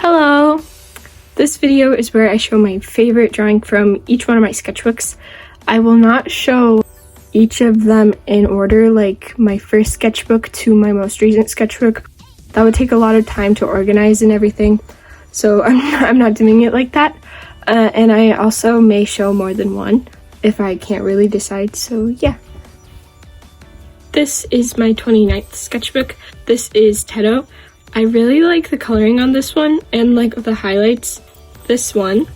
Hello! This video is where I show my favorite drawing from each one of my sketchbooks. I will not show each of them in order, like my first sketchbook to my most recent sketchbook. That would take a lot of time to organize and everything, so I'm not doing it like that. And I also may show more than one if I can't really decide, so yeah. This is my 29th sketchbook. This is Teto. I really like the coloring on this one and like the highlights. This one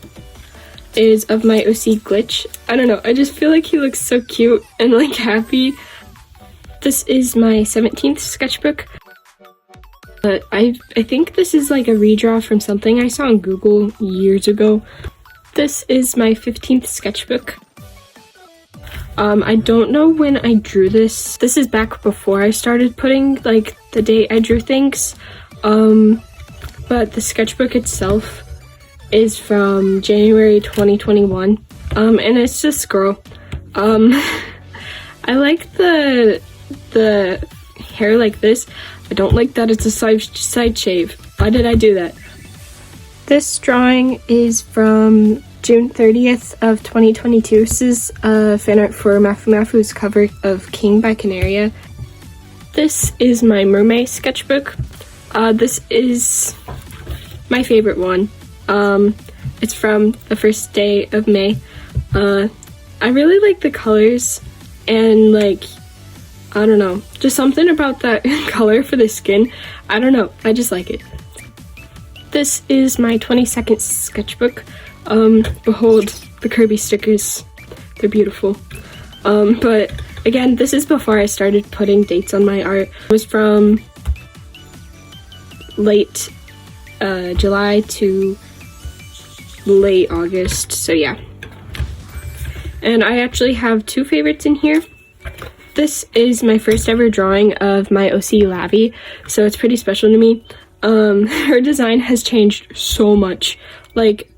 is of my OC Glitch. I don't know, I just feel like he looks so cute and like happy. This is my 17th sketchbook. I think this is like a redraw from something I saw on Google years ago. This is my 15th sketchbook. I don't know when I drew this. This is back before I started putting like the date I drew things. But the sketchbook itself is from January 2021. And it's this girl. I like the hair like this. I don't like that it's a side shave. Why did I do that? This drawing is from June 30th of 2022. This is fan art for Mafu Mafu's cover of King by Canaria. This is my mermaid sketchbook. This is my favorite one. It's from the first day of May. I really like the colors and like, I don't know, just something about that color for the skin. I don't know, I just like it. This is my 22nd sketchbook. Behold the Kirby stickers. They're beautiful. But again, this is before I started putting dates on my art. It was from late July to late August, so yeah. And I actually have two favorites in here. This is my first ever drawing of my OC Lavi, so it's pretty special to me. Her design has changed so much. Like,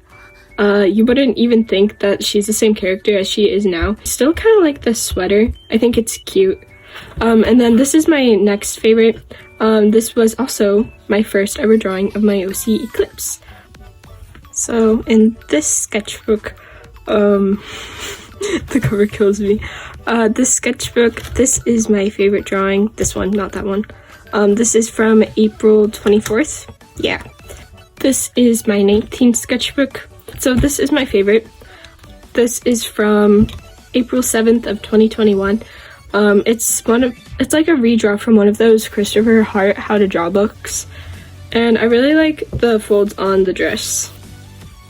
you wouldn't even think that she's the same character as she is now. Still kind of like the sweater. I think it's cute. And then this is my next favorite. This was also my first ever drawing of my OC Eclipse. So in this sketchbook, the cover kills me. This sketchbook, this is my favorite drawing. This one, not that one. This is from April 24th. Yeah. This is my 19th sketchbook. So this is my favorite. This is from April 7th of 2021. It's like a redraw from one of those Christopher Hart How to Draw books. And I really like the folds on the dress.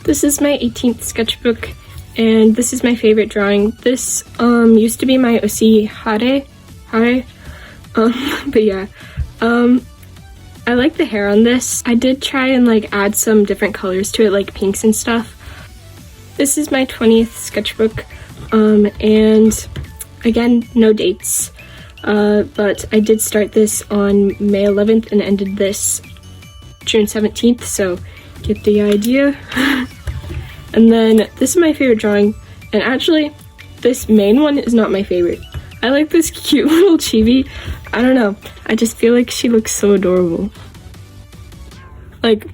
This is my 18th sketchbook, and this is my favorite drawing. This used to be my OC Hiii. But yeah. I like the hair on this. I did try and like add some different colors to it, like pinks and stuff. This is my 20th sketchbook, and again, no dates, but I did start this on May 11th and ended this June 17th, so get the idea. And then this is my favorite drawing, and actually this main one is not my favorite. I like this cute little chibi. I don't know, I just feel like she looks so adorable. Like,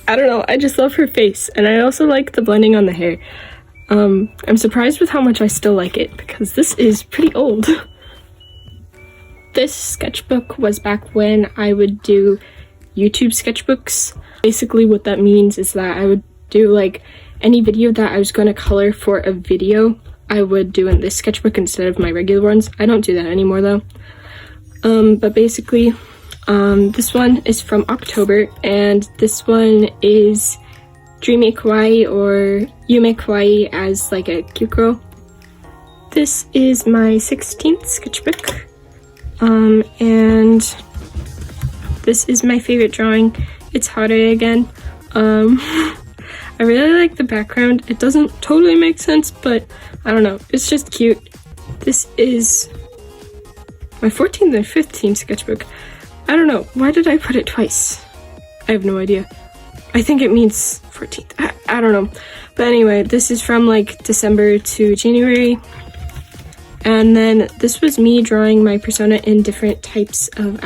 I don't know, I just love her face, and I also like the blending on the hair. I'm surprised with how much I still like it, because this is pretty old. This sketchbook was back when I would do YouTube sketchbooks. Basically what that means is that I would do like any video that I was going to color for a video, I would do in this sketchbook instead of my regular ones. I don't do that anymore though. But basically, this one is from October, and this one is Dreamy Kawaii, or Yume Kawaii as like a cute girl. This is my 16th sketchbook, and this is my favorite drawing. It's Hiii again. I really like the background. It doesn't totally make sense, but I don't know, it's just cute. This is my 14th and 15th sketchbook. I don't know, why did I put it twice? I have no idea. I think it means 14th. I don't know. But anyway, this is from like December to January. And then this was me drawing my persona in different types of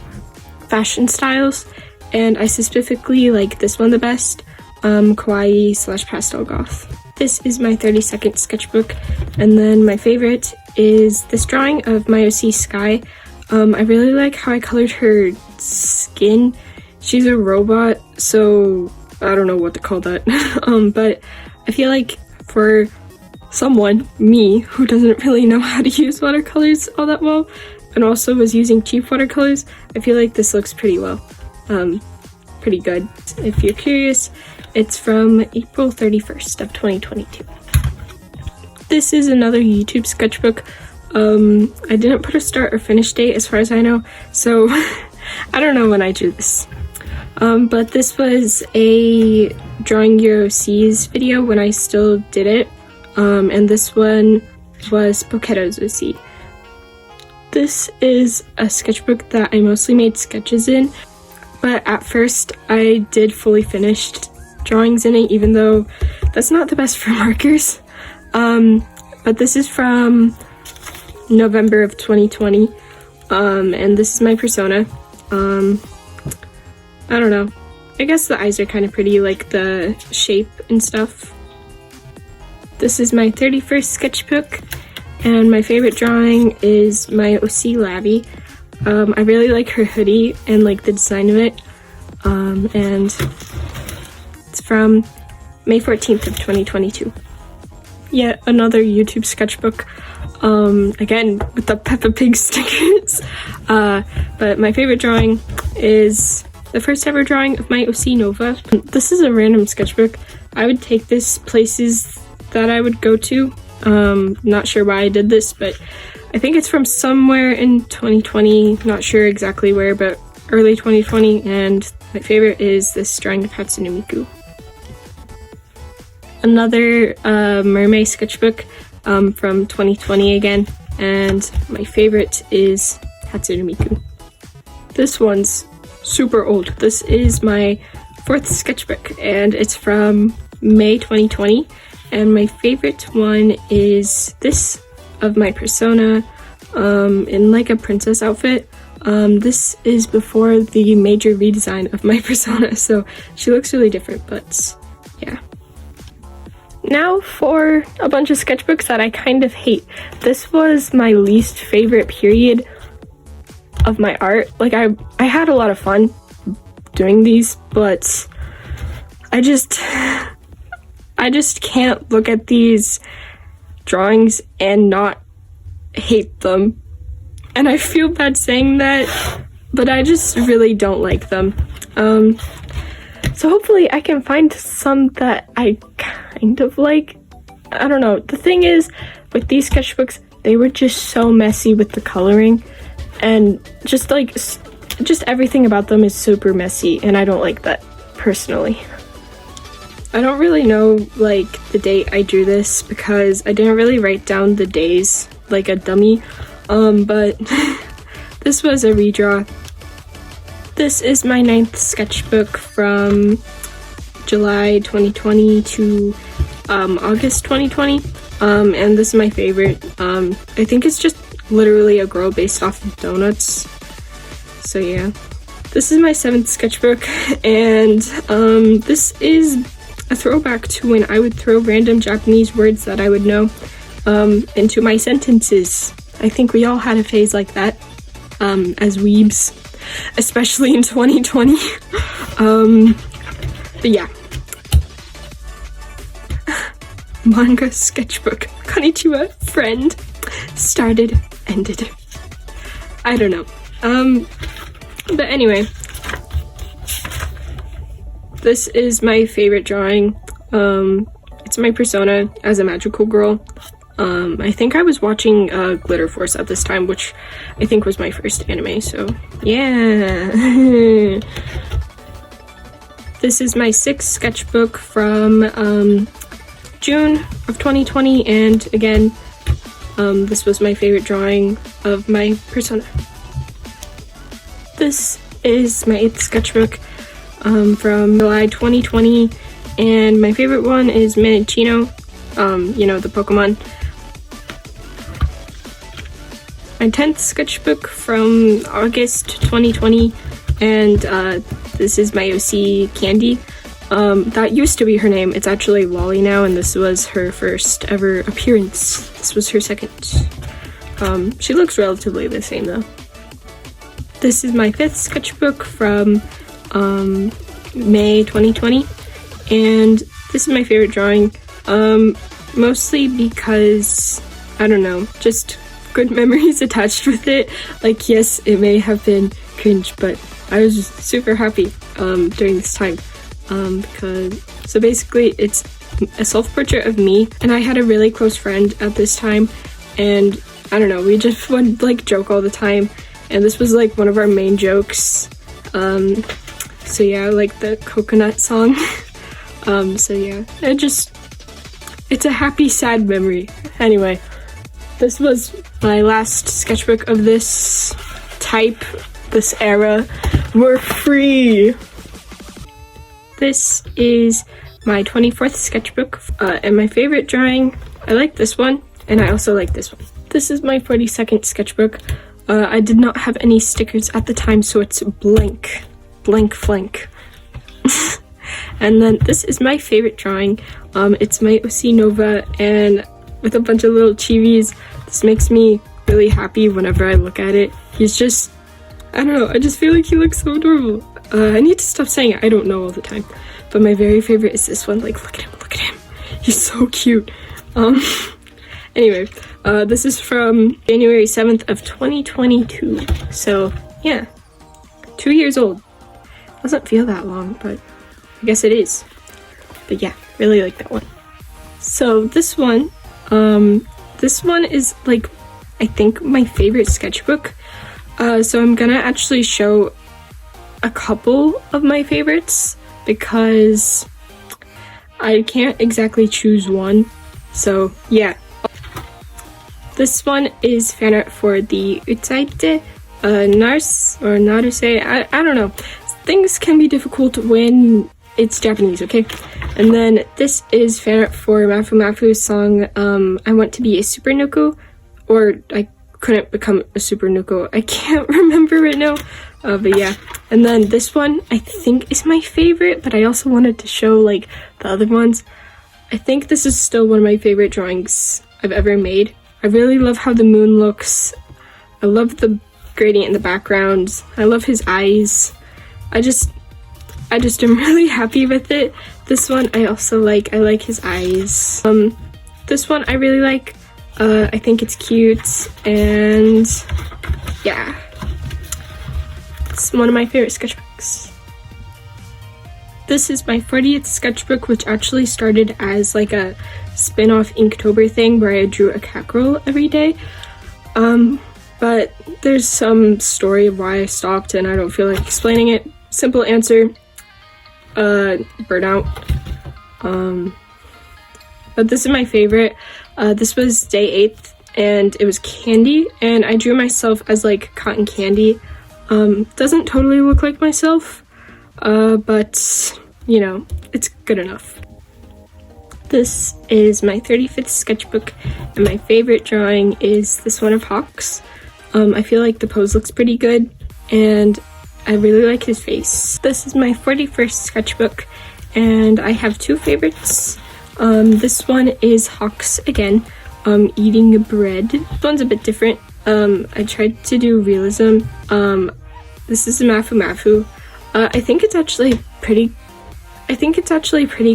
fashion styles. and I specifically like this one the best, Kawaii / Pastel Goth. This is my 30-second sketchbook, and then my favorite is this drawing of my OC Sky. I really like how I colored her skin. She's a robot, so I don't know what to call that. But I feel like for someone, me, who doesn't really know how to use watercolors all that well, and also was using cheap watercolors, I feel like this looks pretty well. Pretty good. If you're curious, it's from April 31st of 2022. This is another YouTube sketchbook. I didn't put a start or finish date as far as I know, so I don't know when I drew this. But this was a Drawing Your OCs video when I still did it, and this one was Boquero's OC. This is a sketchbook that I mostly made sketches in, but at first I did fully finished drawings in it, even though that's not the best for markers. But this is from November of 2020, and this is my persona. I don't know. I guess the eyes are kind of pretty, like the shape and stuff. This is my 31st sketchbook, and my favorite drawing is my OC Lavi. I really like her hoodie and like the design of it, and it's from May 14th of 2022. Yet another YouTube sketchbook, again with the Peppa Pig stickers, but my favorite drawing is the first ever drawing of my OC Nova. This is a random sketchbook. I would take this places that I would go to. Not sure why I did this, but I think it's from somewhere in 2020, not sure exactly where, but early 2020, and my favorite is this drawing of Hatsune Miku. Another mermaid sketchbook from 2020 again, and my favorite is Hatsune Miku. This one's super old. This is my 4th sketchbook, and it's from May 2020, and my favorite one is this of my persona in like a princess outfit. This is before the major redesign of my persona, so she looks really different, but yeah. Now for a bunch of sketchbooks that I kind of hate. This was my least favorite period of my art. Like I had a lot of fun doing these, but I just can't look at these drawings and not hate them. And I feel bad saying that, but I just really don't like them. So hopefully I can find some that I kind of like. I don't know. The thing is, with these sketchbooks, they were just so messy with the coloring, and just everything about them is super messy, and I don't like that personally. I don't really know like the date I drew this because I didn't really write down the days like a dummy, but this was a redraw. This is my 9th sketchbook from July 2020 to August 2020, and this is my favorite. I think it's just literally a girl based off of donuts, so yeah. This is my 7th sketchbook, and this is a throwback to when I would throw random Japanese words that I would know into my sentences. I think we all had a phase like that as weebs, especially in 2020. But yeah. Manga sketchbook. Konnichiwa, friend. Started, ended. I don't know. But anyway. This is my favorite drawing. It's my persona as a magical girl. I think I was watching Glitter Force at this time, which I think was my first anime, so yeah. This is my 6th sketchbook from June of 2020, and again, this was my favorite drawing of my persona. This is my 8th sketchbook from July 2020, and my favorite one is Minichino, you know, the Pokemon. My 10th sketchbook from August 2020, and This is my OC Candy. That used to be her name. It's actually Lolly now, and this was her first ever appearance. This was her second. She looks relatively the same though. This is my 5th sketchbook from May 2020, and this is my favorite drawing, mostly because, I don't know, just good memories attached with it. Like, yes, it may have been cringe, but I was just super happy during this time. So basically it's a self-portrait of me, and I had a really close friend at this time, and I don't know, we just would like joke all the time, and this was like one of our main jokes. So yeah, like the coconut song. So yeah, it's a happy sad memory. Anyway, this was my last sketchbook of this type, this era. We're free! This is my 24th sketchbook, and my favorite drawing, I like this one, and I also like this one. This is my 42nd sketchbook. I did not have any stickers at the time, so it's blank flank. And then this is my favorite drawing. It's my OC Nova, and with a bunch of little chivis. This makes me really happy whenever I look at it. He's just, I don't know, I just feel like he looks so adorable. I need to stop saying I don't know all the time, but my very favorite is this one. Like, look at him. He's so cute. Anyway, this is from January 7th of 2022. So yeah, 2 years old. Doesn't feel that long, but I guess it is. But yeah, really like that one. So this one is like, I think my favorite sketchbook. So I'm gonna actually show a couple of my favorites because I can't exactly choose one. So yeah, this one is fan art for the Utaite, Nars or Naruse. I don't know. Things can be difficult when it's Japanese, okay? And then this is fan art for Mafu Mafu's song, I Want to Be a Super Nuku, or I couldn't become a Super Nuku. I can't remember right now, but yeah. And then this one, I think is my favorite, but I also wanted to show like the other ones. I think this is still one of my favorite drawings I've ever made. I really love how the moon looks. I love the gradient in the background. I love his eyes. I just am really happy with it. This one I also like. I like his eyes. This one I really like. I think it's cute, and yeah, it's one of my favorite sketchbooks. This is my 40th sketchbook, which actually started as like a spin-off Inktober thing where I drew a cackerel every day. But there's some story of why I stopped, and I don't feel like explaining it. Simple answer, burnout. But this is my favorite. This was day 8th, and it was candy, and I drew myself as like cotton candy. Doesn't totally look like myself, but you know, it's good enough. This is my 35th sketchbook, and my favorite drawing is this one of Hawks. I feel like the pose looks pretty good, and I really like his face. This is my 41st sketchbook, and I have 2 favorites. This one is Hawks again, eating bread. This one's a bit different. I tried to do realism. This is a Mafu Mafu. I think it's actually pretty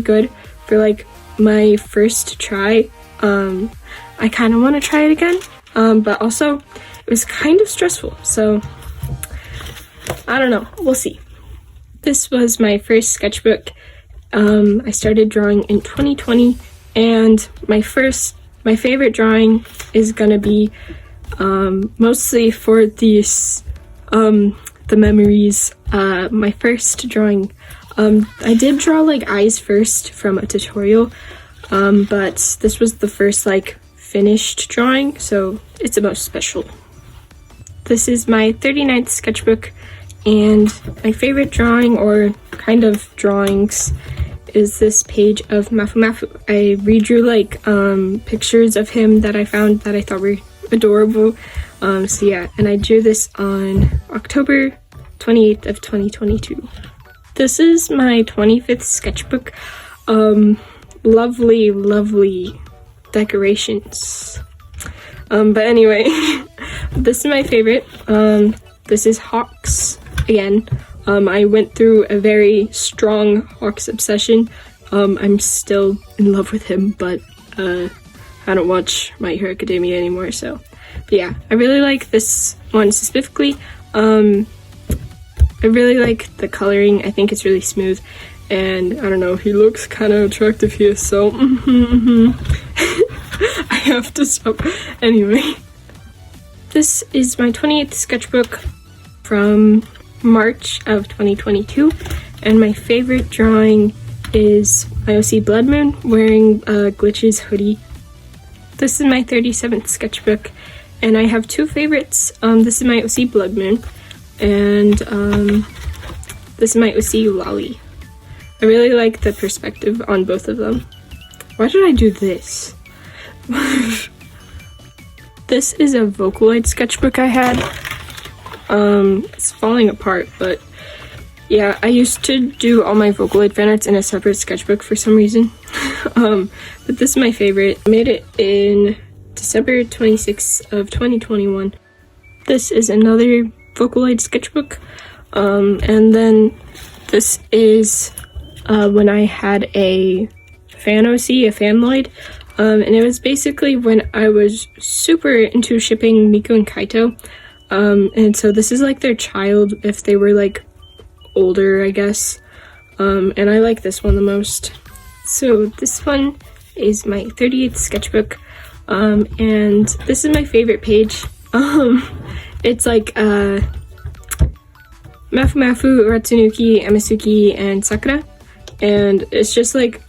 good for like my first try. I kind of want to try it again, but also it was kind of stressful, so I don't know, we'll see. This was my first sketchbook. I started drawing in 2020, and my favorite drawing is gonna be mostly for these the memories. My first drawing, I did draw like eyes first from a tutorial, but this was the first like finished drawing, so it's the most special. This is my 39th sketchbook, and my favorite drawing, or kind of drawings, is this page of Mafu Mafu. I redrew like pictures of him that I found that I thought were adorable. So yeah, and I drew this on October 28th of 2022. This is my 25th sketchbook. Lovely decorations. But anyway, this is my favorite. This is Hawks again. I went through a very strong Hawks obsession. I'm still in love with him, but I don't watch My Hero Academia anymore, so. But yeah, I really like this one specifically. I really like the coloring. I think it's really smooth, and I don't know, he looks kind of attractive here, so I have to stop. Anyway, this is my 28th sketchbook from March of 2022, and my favorite drawing is my OC Blood Moon wearing Glitch's hoodie. This is my 37th sketchbook, and I have two favorites. This is my OC Blood Moon, and this is my OC Lolly. I really like the perspective on both of them. Why did I do this? This is a Vocaloid sketchbook I had. It's falling apart, but yeah, I used to do all my Vocaloid fan arts in a separate sketchbook for some reason. But this is my favorite. I made it in December 26th of 2021. This is another Vocaloid sketchbook. And then this is when I had a fan OC, a Fanloid. And it was basically when I was super into shipping Miko and Kaito. And so this is like their child if they were like older, I guess. And I like this one the most. So this one is my 38th sketchbook. And this is my favorite page. It's like Mafu, Ratsunuki, Amasuki, and Sakura. And it's just like,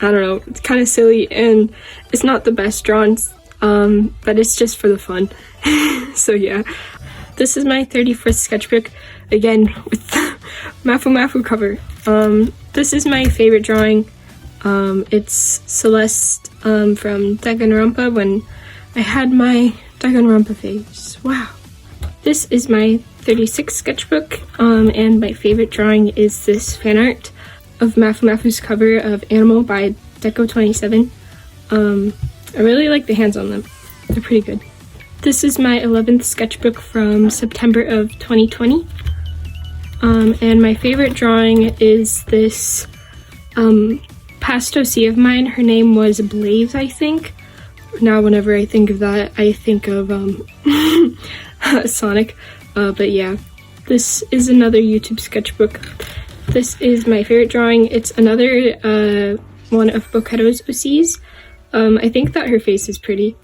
I don't know, it's kind of silly, and it's not the best drawn, but it's just for the fun. So yeah, this is my 31st sketchbook, again with the Mafu cover. This is my favorite drawing. It's Celeste from Danganronpa when I had my Danganronpa phase. Wow. This is my 36th sketchbook, and my favorite drawing is this fan art of Mafu's cover of Animal by Deco27. I really like the hands on them. They're pretty good. This is my 11th sketchbook from September of 2020. And my favorite drawing is this past OC of mine. Her name was Blaze, I think. Now whenever I think of that, I think of Sonic. But yeah, this is another YouTube sketchbook. This is my favorite drawing. It's another one of Boketo's OCs. I think that her face is pretty.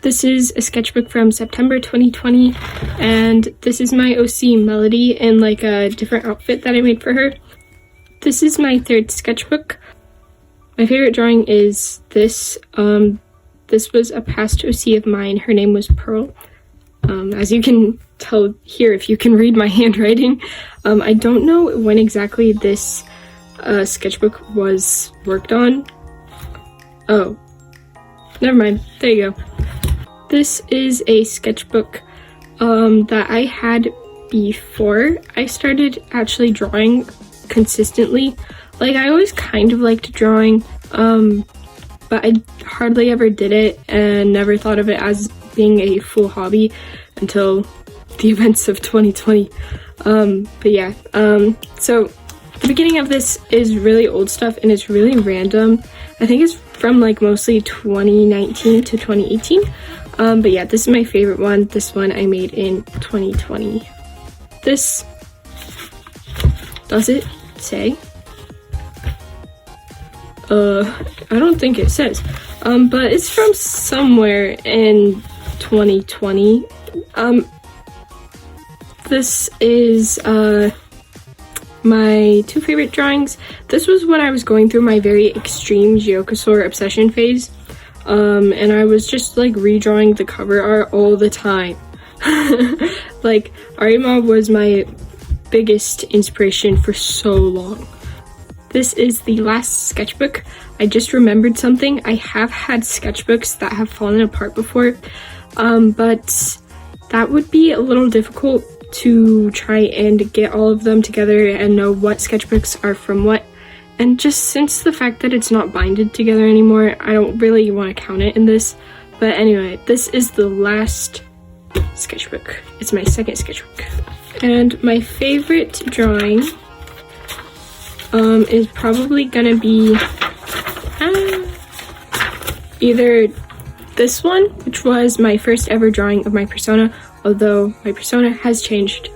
This is a sketchbook from September 2020, and this is my OC Melody in like a different outfit that I made for her. This is my 3rd sketchbook. My favorite drawing is this. This was a past OC of mine. Her name was Pearl. As you can tell here, if you can read my handwriting, I don't know when exactly this sketchbook was worked on. Oh, never mind. There you go. This is a sketchbook that I had before I started actually drawing consistently. Like, I always kind of liked drawing, but I hardly ever did it and never thought of it as being a full hobby until the events of 2020. But yeah, so the beginning of this is really old stuff and it's really random. I think it's from like mostly 2019 to 2018. But yeah, this is my favorite one. This one I made in 2020. This, does it say? I don't think it says. But it's from somewhere in 2020. This is my 2 favorite drawings. This was when I was going through my very extreme Gyokusaur obsession phase. And I was just like redrawing the cover art all the time. Like, Arima was my biggest inspiration for so long. This is the last sketchbook. I just remembered something. I have had sketchbooks that have fallen apart before, but that would be a little difficult to try and get all of them together and know what sketchbooks are from what. And just since the fact that it's not binded together anymore, I don't really want to count it in this. But anyway, this is the last sketchbook. It's my second sketchbook. And my favorite drawing is probably gonna be either this one, which was my first ever drawing of my persona, although my persona has changed.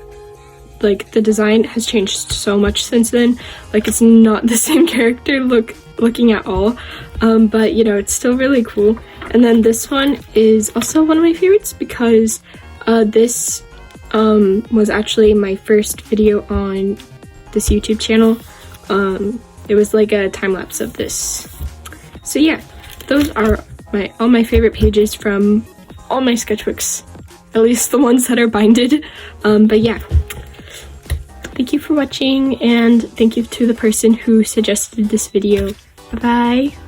Like, the design has changed so much since then. Like, it's not the same character looking at all, but you know, it's still really cool. And then this one is also one of my favorites because this was actually my first video on this YouTube channel. It was like a time-lapse of this. So yeah, those are all my favorite pages from all my sketchbooks, at least the ones that are binded. But yeah, thank you for watching, and thank you to the person who suggested this video. Bye bye.